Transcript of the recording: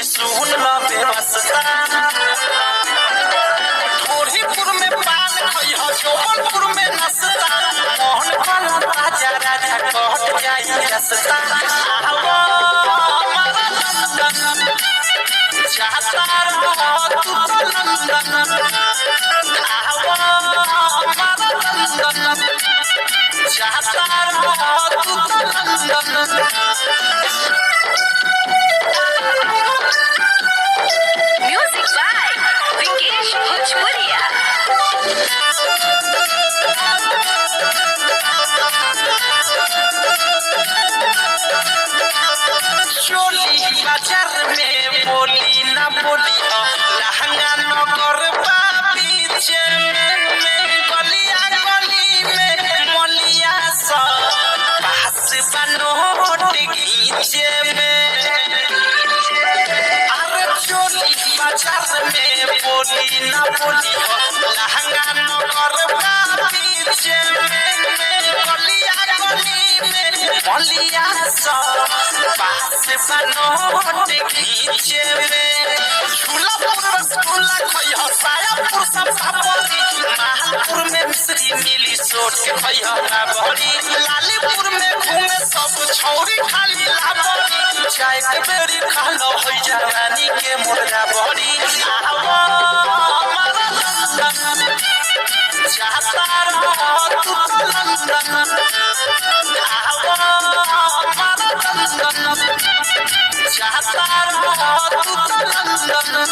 सुन व्यवस्था ढोरीपुर में पान खइह जौनपुर में नसता मोहन वाला ताजा राजा कहत जाई रसता जाता रहो तू तो लंदन जाता रहो तू तो London Music by Vikesh Bhojpuria. चोली बाजार में बोली ना बोली लहंगा नगर पीछे में गलिया गली में मोलिया सा पास बनोट गीचे में अरे चोली बाजार में बोली ना बोली लहंगा नगर पीछे में गलिया गली में मोलिया सा पास बनोट गीचे में झूलापुर रसगुल्ला खइह सायापुर सब पापड़ी महापुर में मिश्री मिली सोट के खइह राबड़ी लालीपुर में घूमे सब छौरी खाली लाबड़ी चाय के बेरी खालो होई जवानी के मुर्गा बड़ी आवा हमारा लंदन जाता रहो तू तो लंदन आवा हमारा लंदन जाता रहो तू तो लंदन